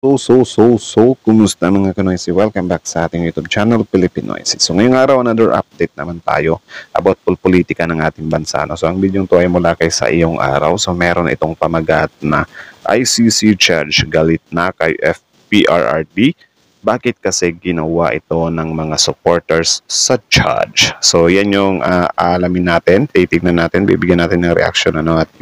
Kumusta mga Kanoysi? Welcome back sa ating YouTube channel, Pilipinoysi. So ngayong araw, another update naman tayo about politika ng ating bansa. So ang video to ay mula kay sa iyong araw. So meron itong pamagat na ICC judge galit na kay FPRRD. Bakit kasi ginawa ito ng mga supporters sa judge? So yan yung alamin natin, titignan natin, bibigyan natin ng reaction at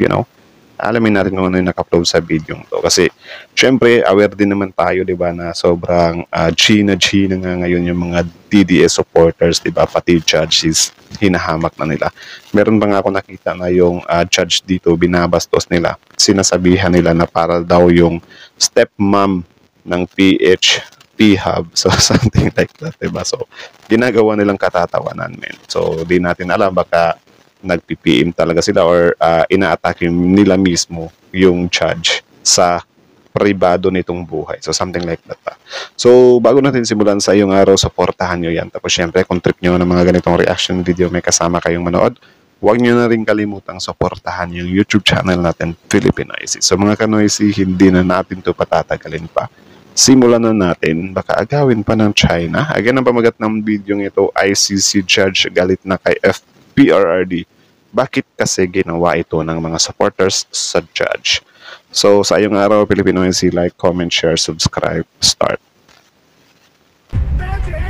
alamin natin kung ano yung naka-upload sa video to. Kasi, syempre, aware din naman tayo, di ba, na sobrang G na nga ngayon yung mga DDS supporters, di ba, pati judges, hinahamak na nila. Meron pa nga ako nakita na yung judge dito, binabastos nila. Sinasabihan nila na para daw yung stepmom ng PHP Hub. So, something like that, di ba? So, ginagawa nilang katatawanan, men. So, di natin alam, baka nag-PPM talaga sila or ina-attack nila mismo yung judge sa pribado nitong buhay. So, something like that pa. So, bago natin simulan sa iyong araw, supportahan nyo yan. Tapos, syempre, kung trip nyo ng mga ganitong reaction video, may kasama kayong manood, huwag nyo na rin kalimutang supportahan yung YouTube channel natin, Pilipinoysi. So, mga Kanoysi, hindi na natin to patatagalin pa. Simulan na natin, baka agawin pa ng China. Again, ang pamagat ng video ito, ICC judge galit na kay FPRRD. Bakit kasi ginawa ito ng mga supporters sa judge? So, sa iyong araw, Pilipinoysi, like, comment, share, subscribe, start.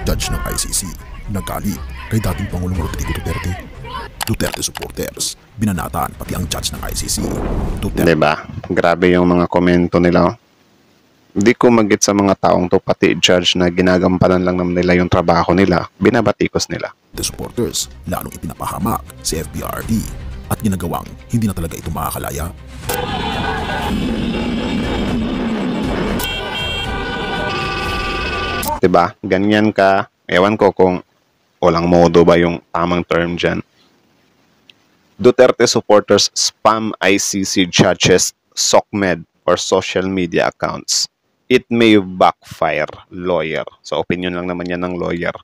Judge ng ICC, nagalit kay dating Pangulong Rodrigo Duterte. Duterte supporters, binanatan pati ang judge ng ICC. Duterte. Diba? Grabe yung mga komento nila. Hindi ko magit sa mga taong to, pati judge na ginagampanan lang naman nila yung trabaho nila, binabatikos nila. The supporters, lalong ipinapahamak si FPRRD at ginagawang hindi na talaga ito makakalaya. Diba? Ganyan ka. Ewan ko kung walang modo ba yung tamang term dyan. Duterte supporters spam ICC judges SOCMED or social media accounts. It may backfire, lawyer. So, opinion lang naman yan ng lawyer.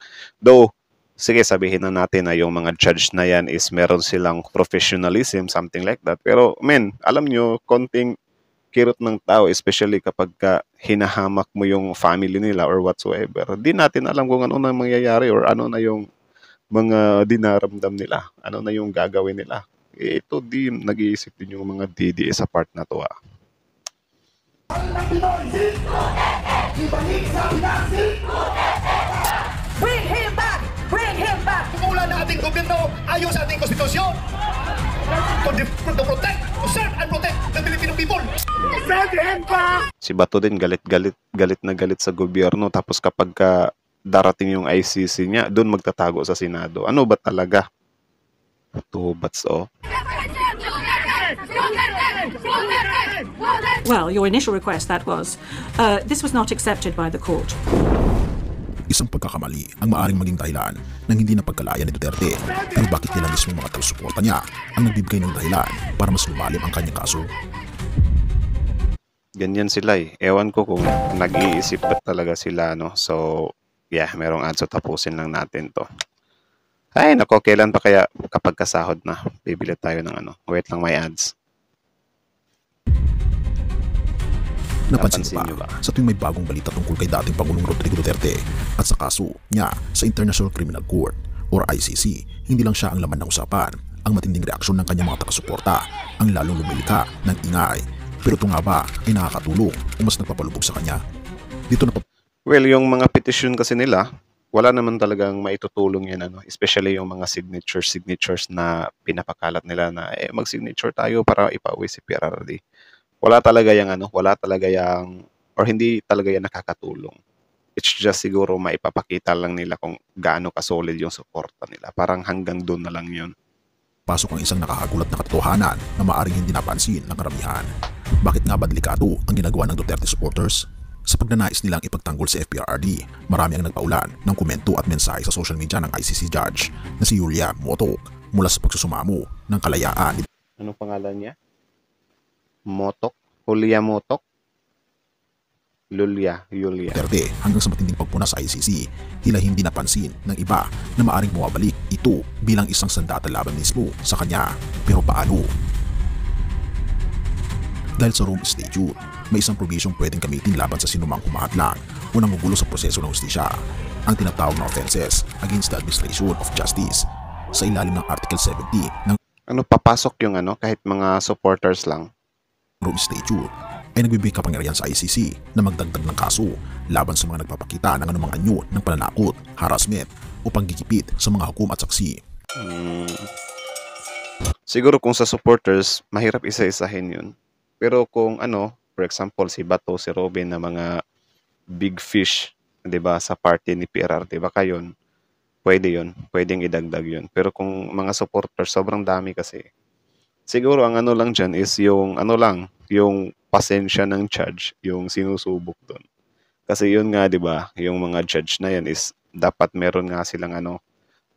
Though, sige, sabihin na natin na yung mga judge na yan is meron silang professionalism, something like that. Pero, alam nyo, konting kirot ng tao, especially kapag hinahamak mo yung family nila or whatsoever, di natin alam kung ano na mangyayari or ano na yung mga dinaramdam nila, ano na yung gagawin nila. Ito din, nag-iisip din yung mga DDS sa part na to. Bring him back! Bring him back! Tumula na ating gobyerno ayon sa ating konstitusyon to protect, to serve and protect the Filipino people. Send him back! Si Bato din galit na galit sa gobyerno, tapos kapag darating yung ICC niya, doon magtatago sa Senado. Ano ba talaga? Tubats Well, your initial request, that was. This was not accepted by the court. Isang pagkakamali ang maaring maging dahilan ng hindi na pagkalaya ni Duterte. Pero bakit nila mismo mga taga-suporta niya ang nagbibigay ng dahilan para mas lumalim ang kanyang kaso? Ganyan sila Ewan ko kung nag-iisip ba talaga sila, no? So, yeah, merong ads, so tapusin lang natin to. Ay, nako, kailan pa kaya kapag kasahod na? Bibili tayo ng wait lang, may ads. Napansin niyo ba? Sa tuwing may bagong balita tungkol kay dating Pangulong Rodrigo Duterte at sa kaso niya sa International Criminal Court or ICC, hindi lang siya ang laman ng usapan. Ang matinding reaksyon ng kanyang mga taga-suporta ang lalong lumilika ng ingay. Pero ito nga ba ay nakakatulong o mas nagpapalubog sa kanya? Well, yung mga petition kasi nila, wala naman talagang maitutulong yan, especially yung mga signatures na pinapakalat nila na mag-signature tayo para ipauwi si PRRD. Wala talaga yung or hindi talaga yan nakakatulong. It's just siguro maipapakita lang nila kung gaano kasolid yung suporta nila. Parang hanggang doon na lang yun. Pasok ang isang nakakagulat na katotohanan na maaaring hindi napansin ng karamihan. Bakit nga ba delikado ang ginagawa ng Duterte supporters? Sa pagnanais nilang ipagtanggol si FPRRD, marami ang nagpaulan ng komento at mensahe sa social media ng ICC judge na si Yulia Motok mula sa pagsusumamo ng kalayaan. Anong pangalan niya? Motok? Julia Motok? Yulia. Duterte hanggang sa matinding pagpuna sa ICC, tila hindi napansin ng iba na maaring mawabalik ito bilang isang sandata laban mismo sa kanya. Pero paano? Dahil sa Rome Statute, may isang probisyong pwedeng gamitin laban sa sinumang humahadlang o nangugulo sa proseso ng hustisya, ang tinatawag na offenses against the administration of justice sa ilalim ng Article 70 ng Ano, papasok yung ano, kahit mga supporters lang. Rome Statute ay nagbibigay kapangyarihan sa ICC na magdagdag ng kaso laban sa mga nagpapakita ng anumang anyo ng pananakot, harassment o panggigipit sa mga hukom at saksi. Siguro kung sa supporters, mahirap isa-isahin yun. Pero kung ano, for example, si Bato, si Robin na mga big fish, 'di ba, sa party ni PRR, 'di ba, kayon, pwede yun, pwedeng idagdag yun. Pero kung mga supporters, sobrang dami kasi. Siguro ang ano lang dyan is yung ano lang, yung pasensya ng judge, yung sinusubok doon. Kasi yun nga, 'di ba, yung mga judge na yan is dapat meron nga silang ano,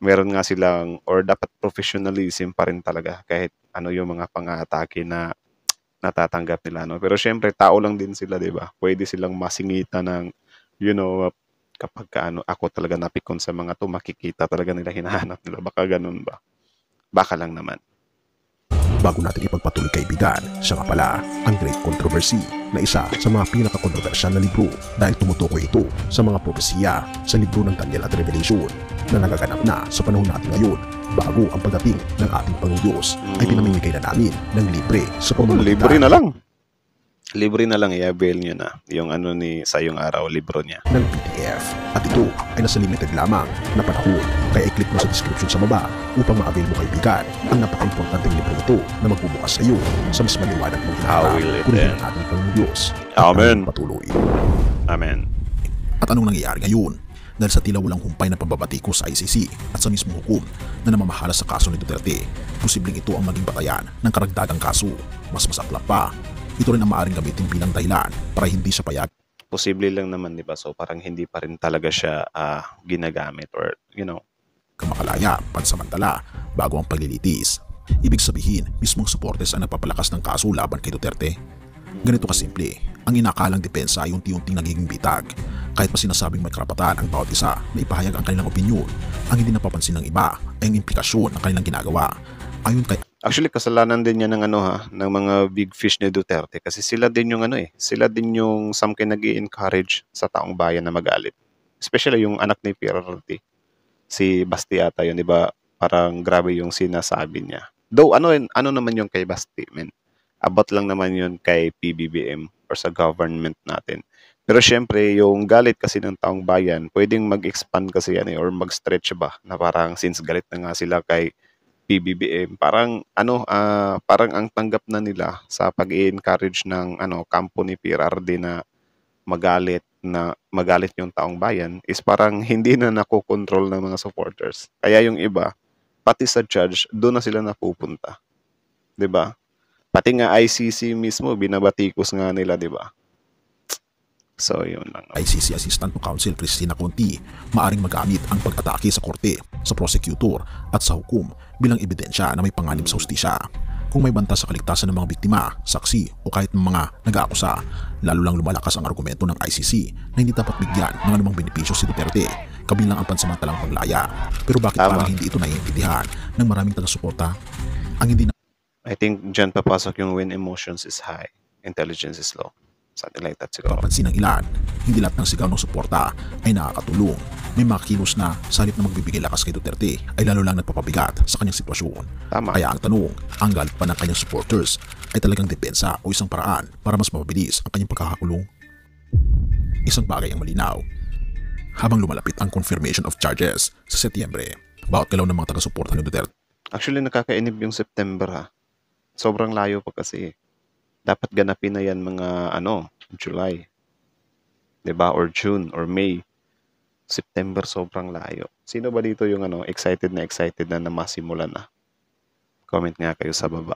meron nga silang, or dapat professionalism pa rin talaga kahit ano yung mga pang-aatake na natatanggap nila, no. Pero syempre tao lang din sila, 'di ba? Pwede silang masingitan ng, you know, kapag ano, ako talaga napikon sa mga to, makikita talaga nila, hinahanap nila. Baka ganun ba? Baka lang naman. Bago natin ipagpatuloy kaibigan, siya nga pala ang Great Controversy na isa sa mga pinakakontrobersyal na libro dahil tumutukoy ito sa mga propesiya sa libro ng Daniel at Revelation na nagaganap na sa panahon natin ngayon bago ang pagdating ng ating Panginoon ay pinamimigay na namin ng libre sa pamamagitan. Libre na lang. Libre na lang, i-avail nyo na yung ano ni Sayong Araw, libro niya. Ng PDF. At ito ay nasa limited lamang na panahon. Kaya i-click mo sa description sa baba upang ma-avail mo kaibigan ang napaka-importanteng libro ito na magbubukas sa iyo sa mas maliwanag mong How will it kunin end? ng ating Panginoon Diyos. Amen. Patuloy. Amen. At anong nangyayari ngayon? Dahil sa tila walang humpay na pambabatiko sa ICC at sa mismong hukom na namamahala sa kaso ni Duterte, posibleng ito ang maging batayan ng karagdagang kaso. Mas masaklap pa, ito rin ang maaaring gamitin bilang dahilan para hindi siya payag Posible lang naman, di ba? So parang hindi pa rin talaga siya ginagamit, or, you know. makalaya pansamantala bago ang paglilitis. Ibig sabihin, mismong supporters ang nagpapalakas ng kaso laban kay Duterte. Ganito kasimple, ang inakalang depensa ay unti-unting nagiging bitag. Kahit pa sinasabing may karapatan ang bawat isa na ipahayag ang kanilang opinyon, ang hindi napapansin ng iba ay ang implikasyon ng kanilang ginagawa. Ayon kay Actually, kasalanan din yan ng ano ng mga big fish ni Duterte, kasi sila din yung ano sila din yung something nag-i-encourage sa taong bayan na magalit. Especially yung anak ni PRRD, si Basti ata yun, di ba? Parang grabe yung sinasabi niya. Though ano naman yung kay Basti, men. Abot lang naman yun kay PBBM or sa government natin. Pero syempre, yung galit kasi ng taong bayan, pwedeng mag-expand kasi yan or mag-stretch ba, na parang since galit na nga sila kay PBBM, parang parang ang tanggap na nila sa pag-i-encourage ng kampo ni PRRD na magalit yung taong bayan is parang hindi na nakokontrol ng mga supporters. Kaya yung iba, pati sa judge, doon na sila napupunta. 'Di ba? Pati nga ICC mismo binabatikos nga nila, 'di ba? So, yun lang. ICC Assistant to Counsel Cristina Conti, maaring magamit ang pag-atake sa korte, sa prosecutor at sa hukom bilang ebidensya na may panganib sa hustisya. Kung may banta sa kaligtasan ng mga biktima, saksi o kahit ng mga nag-aakusa, lalo lang lumalakas ang argumento ng ICC na hindi dapat bigyan ng anumang benepisyo si Duterte, kabilang ang pansamantalang paglaya. Pero bakit parang hindi ito naiintindihan ng maraming taga-suporta? Ang hindi na I think dyan papasok yung when emotions is high, intelligence is low. Something like that siguro. papansin ng ilan, hindi lahat ng sigaw ng suporta ay nakakatulong. May mga kilos na sa halip na magbibigay lakas kay Duterte ay lalo lang nagpapabigat sa kanyang sitwasyon. Tama. Kaya ang tanong, ang galit pa ng kanyang supporters ay talagang depensa o isang paraan para mas mabilis ang kanyang pagkakakulong? Isang bagay ang malinaw. Habang lumalapit ang confirmation of charges sa Setyembre, bawat galaw ng mga taga-suporta ni Duterte Actually, nakakainib yung September Sobrang layo pa kasi. Dapat ganapin na yan mga July. 'Di ba? Or June or May. September sobrang layo. Sino ba dito yung excited na masimulan na? Comment nga kayo sa baba.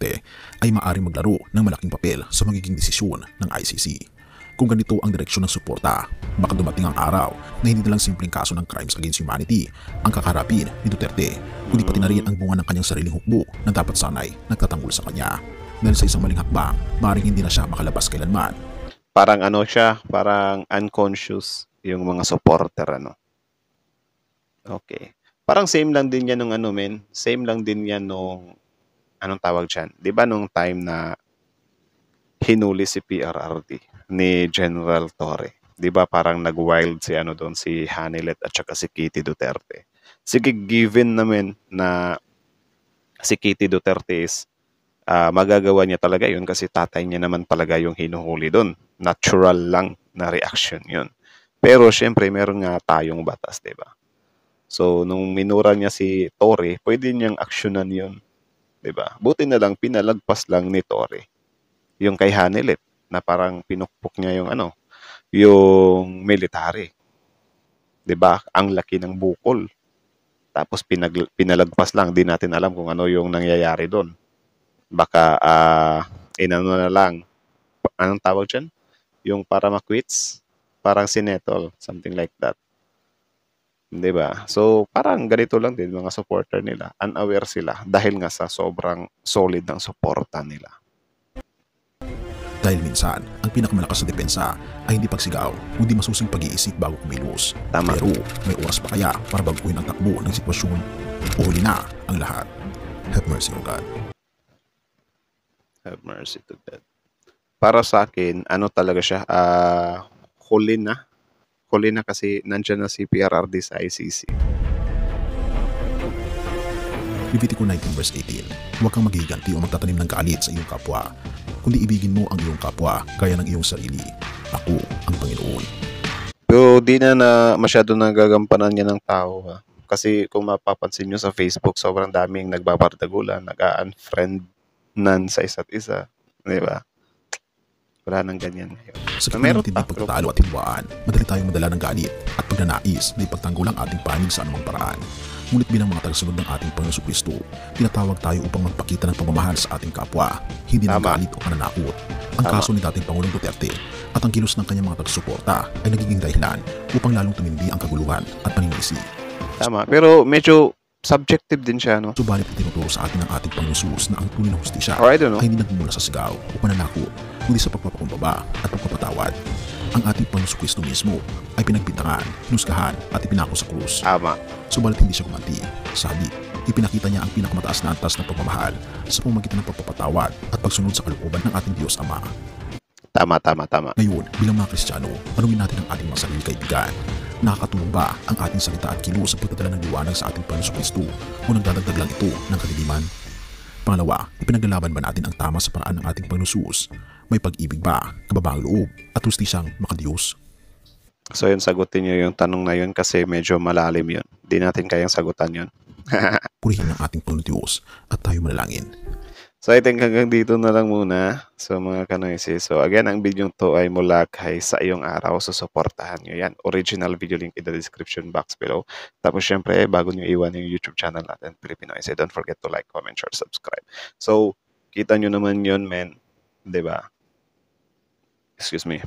ay maaaring maglaro ng malaking papel sa magiging desisyon ng ICC. Kung ganito ang direksyon ng suporta, baka dumating ang araw na hindi na lang simpleng kaso ng crimes against humanity ang kakarapin ni Duterte, kundi pati na rin ang bunga ng kanyang sariling hukbo na dapat sanay nagtatanggol sa kanya. Dahil sa isang maling hakbang, maaaring hindi na siya makalabas kailanman. Parang parang unconscious yung mga supporter Okay. Parang same lang din yan nung Same lang din yan nung anong tawag diyan? 'Di ba nung time na hinuli si PRRD ni General Torre. 'Di ba parang nag-wild si ano doon, si Hanilet at saka si Kitty Duterte. Sige, given naman na si Kitty Duterte is magagawa niya talaga yun kasi tatay niya naman talaga yung hinuhuli doon. Natural lang na reaction yun. Pero syempre meron nga tayong batas, 'di ba? So nung minura niya si Torre, pwede niyang aksyonan yun, 'di ba? Buti na lang pinalagpas lang ni Torre yung kay Hanilet na parang pinukpok niya yung ano, yung military. 'Di ba? Ang laki ng bukol. Tapos pinalagpas lang, di natin alam kung ano yung nangyayari doon. Baka inano na lang, anong tawag dyan? Yung para makwits, parang sinettle, something like that. 'Di ba? So parang ganito lang din mga supporter nila, unaware sila dahil nga sa sobrang solid ng suporta nila. Dahil minsan, ang pinakamalakas na depensa ay hindi pagsigaw, kundi masusing pag-iisip bago kumilos. Tama. Pero may oras pa kaya para baguhin ang takbo ng sitwasyon o huli na ang lahat. Have mercy, O God. Have mercy to God. Para sa akin, ano talaga siya, huli na. Huli na kasi nandyan na si PRRD sa ICC. Levitico 19 verse 18, huwag kang maghiganti o magtatanim ng galit sa iyong kapwa, kundi ibigin mo ang iyong kapwa gaya ng iyong sarili. Ako ang Panginoon. Pero di na masyado nagagampanan niya ng tao. Ha? Kasi kung mapapansin nyo sa Facebook, sobrang daming nagbabardagulan, nag-unfriend-nan sa isa't isa. Di ba? Wala nang ganyan ngayon. Sa Meron gitna ng pa, matinding pagtatalo at hinwaan, madali tayong madala ng galit at pagnanais na ipagtanggol ang ating panig sa anumang paraan. Ngunit bilang mga tagasunod ng ating Panginoon Kristo, tinatawag tayo upang magpakita ng pagmamahal sa ating kapwa, hindi ng Tama. galit o pananakot. Ang Tama. kaso ni dating Pangulong Duterte at ang kilos ng kanyang mga taga-suporta ay nagiging dahilan upang lalong tumindi ang kaguluhan at paninisi. Tama. Pero medyo subjective din siya, no? Subalit itinuturo sa atin ng ating Panginoon Jesus na ang tunay na hustisya Or I don't know. ay hindi nagmumula sa sigaw o pananakot, kundi sa pagpapakumbaba at pagpapatawad. Ang ating Panginoon Kristo mismo ay pinagbintangan, hinusgahan at ipinako sa krus. Tama. Subalit hindi siya gumanti. Sabi, ipinakita niya ang pinakamataas na antas ng pagmamahal sa pamamagitan ng pagpapatawad at pagsunod sa kalooban ng ating Diyos Ama. Tama. Ngayon, bilang mga Kristiyano, tanungin natin ang ating mga sarili kaibigan. Nakakatulong ba ang ating salita at kilos sa pagdadala ng liwanag sa ating Panginoon Kristo o nagdadagdag lang ito ng kadiliman? Pangalawa, ipinaglalaban ba natin ang tama sa paraan ng ating Panginoon Jesus? May pag-ibig ba, kababaang loob, at hustisyang makadiyos? So yun, sagutin niyo yung tanong na yun kasi medyo malalim yun. Di natin kayang sagutan yun. Purihin ang ating Panginoon Diyos at tayo manalangin. So I think hanggang dito na lang muna. So mga kanoises. So again, ang video to ay mula kay Sa Iyong Araw. So supportahan nyo yan. Original video link in the description box below. Tapos syempre, bago nyo iwan yung YouTube channel natin, Pilipinoise, don't forget to like, comment, share, subscribe. So, kita nyo naman yun, men. 'Di ba? Excuse me.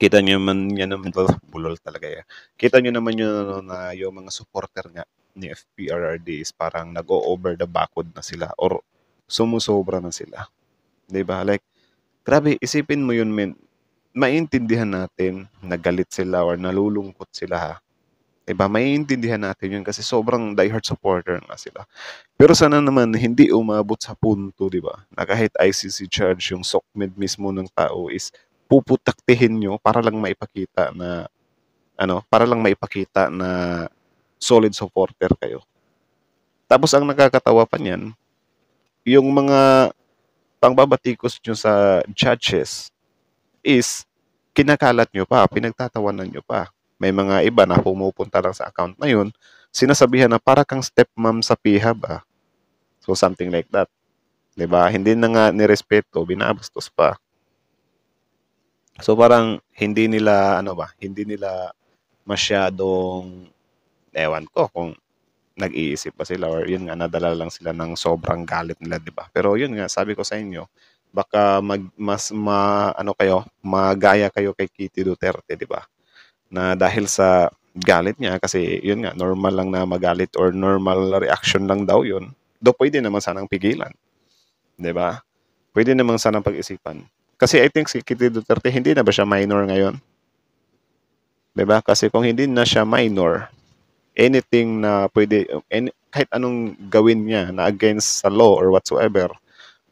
Kita nyo naman yan naman, bulol talaga yan. Kita nyo naman yun ano, na yung mga supporter nga ni FPRRD is parang nag-o-over the backwood na sila or sumusobra na sila. 'Di ba? Like, grabe, isipin mo yun, men. Maintindihan natin na galit sila or nalulungkot sila, ha? 'Di ba? Maintindihan natin yun kasi sobrang diehard supporter nga sila. Pero sana naman hindi umabot sa punto, 'di ba? Na kahit ICC charge yung SOCMED mismo ng tao is puputaktihin nyo para lang maipakita na solid supporter kayo. Tapos ang nakakatawa pa niyan, yung mga pangbabatikos nyo sa judges is kinakalat nyo pa, pinagtatawanan nyo pa. May mga iba na pumupunta lang sa account na yun, sinasabihan na para kang stepmom sa PHAB. So something like that. 'Di ba? Hindi na nga nirespeto, binabastos pa. So parang hindi nila masyadong, ewan ko kung nag-iisip pa sila or yun nga, nadala lang sila ng sobrang galit nila, di ba? Pero yun nga, sabi ko sa inyo, baka magaya kayo kay Kitty Duterte, di ba? Na dahil sa galit niya, kasi yun nga, normal lang na magalit or normal reaction lang daw yun. Though pwede naman sanang pigilan, di ba? Pwede naman sanang pag-isipan. Kasi I think si Kitty Duterte, hindi na ba siya minor ngayon? Diba? Kasi kung hindi na siya minor, anything na pwede, kahit anong gawin niya na against sa law or whatsoever,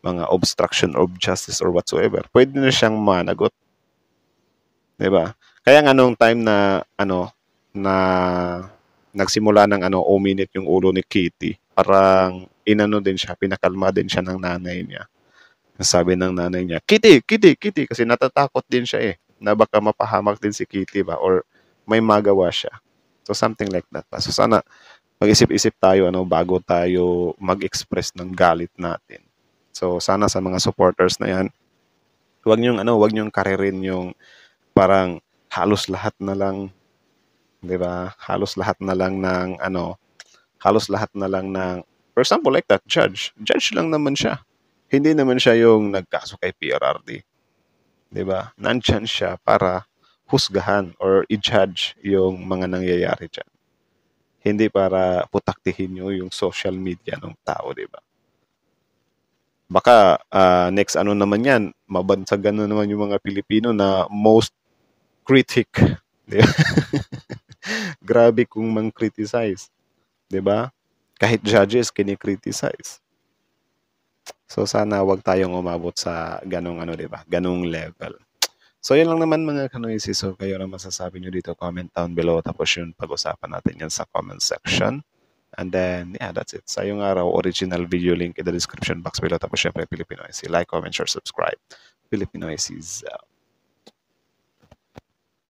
mga obstruction of justice or whatsoever, pwede na siyang managot. 'Di ba? Kaya nga nung time na na nagsimula ng uminit yung ulo ni Kitty, parang inano din siya, pinakalma din siya ng nanay niya. Sabi ng nanay niya, Kitty, Kitty, Kitty, kasi natatakot din siya na baka mapahamak din si Kitty ba or may magawa siya. So something like that. So sana mag-isip-isip tayo bago tayo mag-express ng galit natin. So sana sa mga supporters na 'yan, wag niyong karirin yung parang halos lahat na lang, 'di ba? Halos lahat na lang ng for example like that judge lang naman siya. Hindi naman siya yung nagkaso kay PRRD. 'Di ba? Nandiyan siya para husgahan or i-judge yung mga nangyayari diyan. Hindi para putaktihin niyo yung social media ng tao, 'di ba? Baka next naman yan, mabansagan na naman yung mga Pilipino na most critic. Di ba? Grabe kung mang-criticize. Di ba? Kahit judges kini-criticize. So sana wag tayong umabot sa ganong di ba? Ganong level. So yun lang naman mga kanoisis. So kayo na masasabi nyo dito, comment down below. Tapos yun, pag-usapan natin yan sa comment section. And then, yeah, that's it. Sa yung araw, original video link in the description box below. Tapos syempre, Filipino IC. Like, comment, share, subscribe. Filipino IC is out.